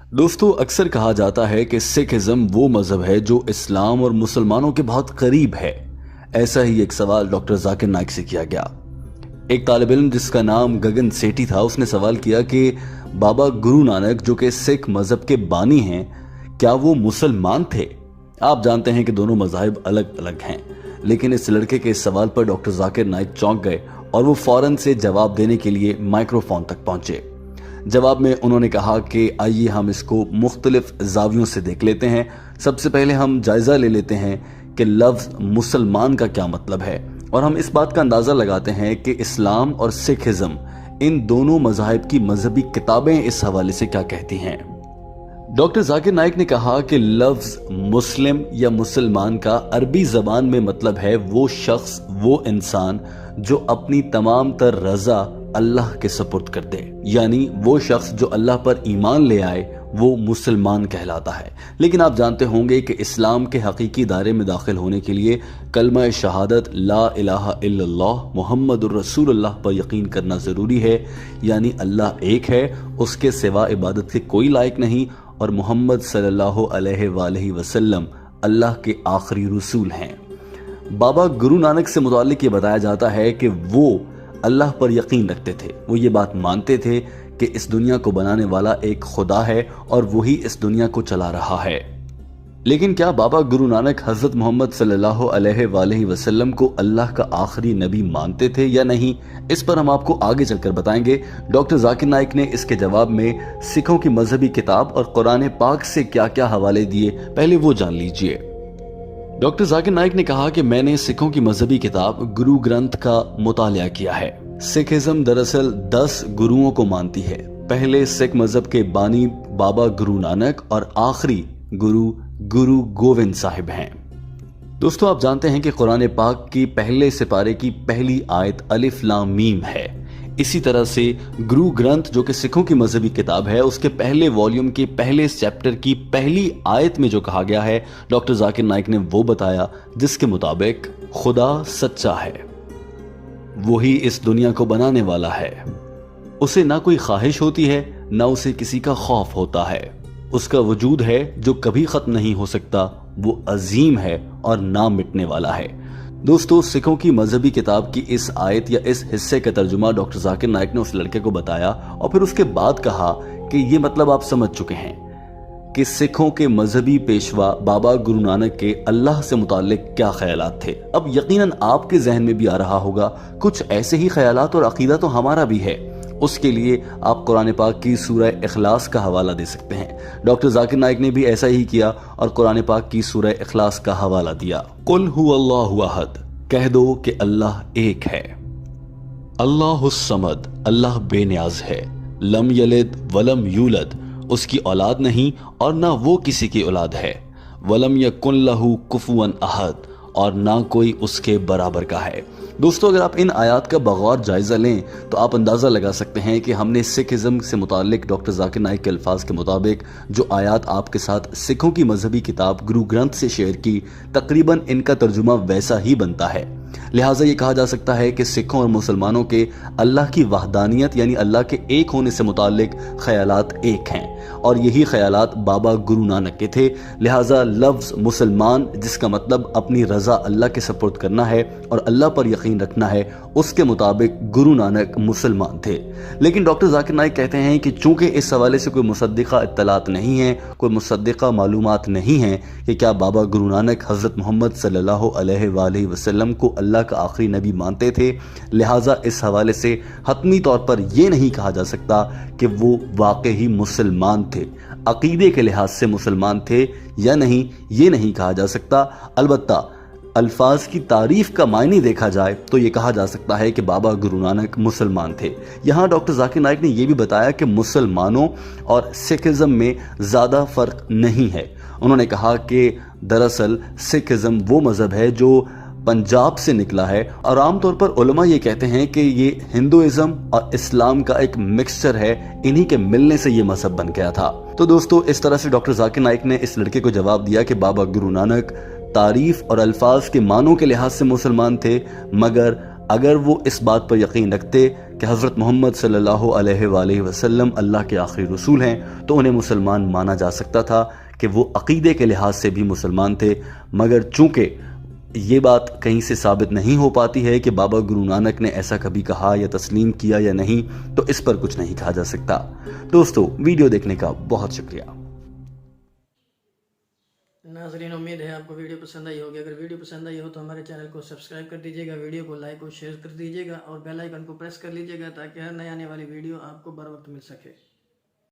दोस्तों, अक्सर कहा जाता है कि सिखिज्म वो मजहब है जो इस्लाम और मुसलमानों के बहुत करीब है। ऐसा ही एक सवाल डॉक्टर जाकिर नाइक से किया गया। एक तालिब इल्म जिसका नाम गगन सेठी था, उसने सवाल किया कि बाबा गुरु नानक जो कि सिख मजहब के बानी हैं, क्या वो मुसलमान थे? आप जानते हैं कि दोनों मज़ाहिब अलग अलग हैं, लेकिन इस लड़के के इस सवाल पर डॉक्टर जाकिर नाइक चौंक गए और वो फौरन से जवाब देने के लिए माइक्रोफोन तक पहुंचे। जवाब में उन्होंने कहा कि आइए हम इसको मुख्तलिफ जावियों से देख लेते हैं। सबसे पहले हम जायजा ले लेते हैं कि लफ्ज़ मुसलमान का क्या मतलब है, और हम इस बात का अंदाज़ा लगाते हैं कि इस्लाम और सिखिज्म इन दोनों मज़ाहिब की मजहबी किताबें इस हवाले से क्या कहती हैं। डॉक्टर जाकिर नाइक ने कहा कि लफ्ज़ मुस्लिम या मुसलमान का अरबी ज़बान में मतलब है वो शख्स, वो इंसान जो अपनी तमाम तर रज़ा अल्लाह के सपुर्द कर दे, यानी वो शख्स जो अल्लाह पर ईमान ले आए वो मुसलमान कहलाता है। लेकिन आप जानते होंगे कि इस्लाम के हकीकी दायरे में दाखिल होने के लिए कलमा शहादत ला इलाहा इल्लल्लाह मुहम्मदुर रसूलुल्लाह पर यकीन करना ज़रूरी है, यानी अल्लाह एक है, उसके सिवा इबादत के कोई लायक नहीं, और मोहम्मद सल्लल्लाहु अलैहि वसल्लम अल्लाह के आखिरी रसूल हैं। बाबा गुरु नानक से मुताल्लिक ये बताया जाता है कि वो अल्लाह पर यकीन रखते थे। वो ये बात मानते थे कि इस दुनिया को बनाने वाला एक खुदा है और वही इस दुनिया को चला रहा है। लेकिन क्या बाबा गुरु नानक हजरत मोहम्मद सल्लल्लाहु अलैहि वसल्लम को अल्लाह का आखिरी नबी मानते थे या नहीं? इस पर हम आपको आगे चलकर बताएंगे। डॉक्टर जाकिर नाइक ने इसके जवाब में सिखों की मजहबी किताब और कुरान पाक से क्या क्या हवाले दिए, पहले वो जान लीजिए। डॉक्टर जाकिर नाइक ने कहा कि मैंने सिखों की मजहबी किताब गुरु ग्रंथ का मुतालिया किया है। सिखिज्म दरअसल 10 गुरुओं को मानती है। पहले सिख मजहब के बानी बाबा गुरु नानक और आखिरी गुरु गोविंद साहिब हैं। दोस्तों, आप जानते हैं कि कुरान पाक की पहले सिपारे की पहली आयत अलिफ लाम मीम है। इसी तरह से गुरु ग्रंथ जो कि सिखों की मजहबी किताब है, उसके पहले वॉल्यूम के पहले चैप्टर की पहली आयत में जो कहा गया है, डॉक्टर जाकिर नाइक ने वो बताया, जिसके मुताबिक खुदा सच्चा है, वही इस दुनिया को बनाने वाला है। उसे ना कोई ख्वाहिश होती है, ना उसे किसी का खौफ होता है। उसका वजूद है जो कभी खत्म नहीं हो सकता, वो अजीम है और ना मिटने वाला है। दोस्तों, सिखों की मजहबी किताब की इस आयत या इस हिस्से का तर्जुमा डॉक्टर जाकिर नाइक ने उस लड़के को बताया और फिर उसके बाद कहा कि ये मतलब आप समझ चुके हैं कि सिखों के मजहबी पेशवा बाबा गुरु नानक के अल्लाह से मुताल्लिक क्या ख्यालात थे। अब यकीनन आपके जहन में भी आ रहा होगा कुछ ऐसे ही ख्यालात, और अकीदा तो हमारा भी है। उसके लिए आप कुरान पाक की सूरह इखलास का हवाला दे सकते हैं। डॉक्टर जाकिर नाइक ने भी ऐसा ही किया और कुरान पाक की सूरह इखलास का हवाला दिया। कुल हुवल्लाहु अहद, कह दो कि अल्लाह एक है। अल्लाहुस समद, अल्लाह बेनियाज है। लम यलिद वलम यूलद, उसकी औलाद नहीं और ना वो किसी की औलाद है। वलम यकुन लहू कुफुवन अहद, और ना कोई उसके बराबर का है। दोस्तों, अगर आप इन आयात का बगौर जायजा लें तो आप अंदाजा लगा सकते हैं कि हमने सिखिज्म से मुतालिक डॉक्टर जाकिर नाइक के अल्फाज के मुताबिक जो आयात आपके साथ सिखों की मजहबी किताब गुरु ग्रंथ से शेयर की, तकरीबन इनका तर्जुमा वैसा ही बनता है। लिहाजा ये कहा जा सकता है कि सिखों और मुसलमानों के अल्लाह की वहदानियत यानी अल्लाह के एक होने से मुतालिक ख्यालात एक हैं, और यही ख्यालात बाबा गुरु नानक के थे। लिहाजा लफ्ज़ मुसलमान, जिसका मतलब अपनी रज़ा अल्लाह के सपुर्द करना है और अल्लाह पर यकीन रखना है, उसके मुताबिक गुरु नानक मुसलमान थे। लेकिन डॉक्टर जाकिर नाइक कहते हैं कि चूंकि इस हवाले से कोई मुसद्दिक़ा इत्तलात नहीं है, कोई मुसद्दिक़ा मालूमात नहीं है कि क्या बाबा गुरु नानक हज़रत मोहम्मद सल्लल्लाहु अलैहि वसल्लम को अल्लाह का आखिरी नबी मानते थे, लिहाजा इस हवाले से हतमी तौर पर यह नहीं कहा जा सकता कि वो वाकई मुसलमान थे। अकीदे के लिहाज से मुसलमान थे या नहीं, ये नहीं कहा जा सकता। अलबत्ता अल्फाज की तारीफ का मायने देखा जाए तो ये कहा जा सकता है कि बाबा गुरु नानक मुसलमान थे। यहाँ डॉक्टर जाकिर नाइक ने यह भी बताया कि मुसलमानों और सिखिज्म में ज़्यादा फ़र्क नहीं है। उन्होंने कहा कि दरअसल सिखिज्म वो मज़हब है जो पंजाब से निकला है, और आमतौर पर उलमा ये कहते हैं कि ये हिंदुइज्म और इस्लाम का एक मिक्सचर है, इन्हीं के मिलने से ये मजहब बन गया था। तो दोस्तों, इस तरह से डॉक्टर जाकिर नाइक ने इस लड़के को जवाब दिया कि बाबा गुरु नानक तारीफ और अल्फाज के मानों के लिहाज से मुसलमान थे, मगर اگر وہ اس بات پر یقین رکھتے کہ حضرت محمد صلی اللہ علیہ وآلہ وسلم اللہ کے آخری رسول ہیں تو انہیں مسلمان مانا جا سکتا تھا کہ وہ عقیدے کے لحاظ سے بھی مسلمان تھے، مگر چونکہ یہ بات کہیں سے ثابت نہیں ہو پاتی ہے کہ بابا گرو نانک نے ایسا کبھی کہا یا تسلیم کیا یا نہیں، تو اس پر کچھ نہیں کہا جا سکتا۔ دوستو، ویڈیو دیکھنے کا بہت شکریہ۔ ناظرین، امید ہے آپ کو ویڈیو پسند آئی ہوگی۔ اگر ویڈیو پسند آئی ہو تو ہمارے چینل کو سبسکرائب کر دیجیے گا، ویڈیو کو لائک اور شیئر کر دیجیے گا، اور بیل آئیکن کو پریس کر لیجیے گا تاکہ ہر نئے آنے والی ویڈیو آپ کو بر وقت مل سکے۔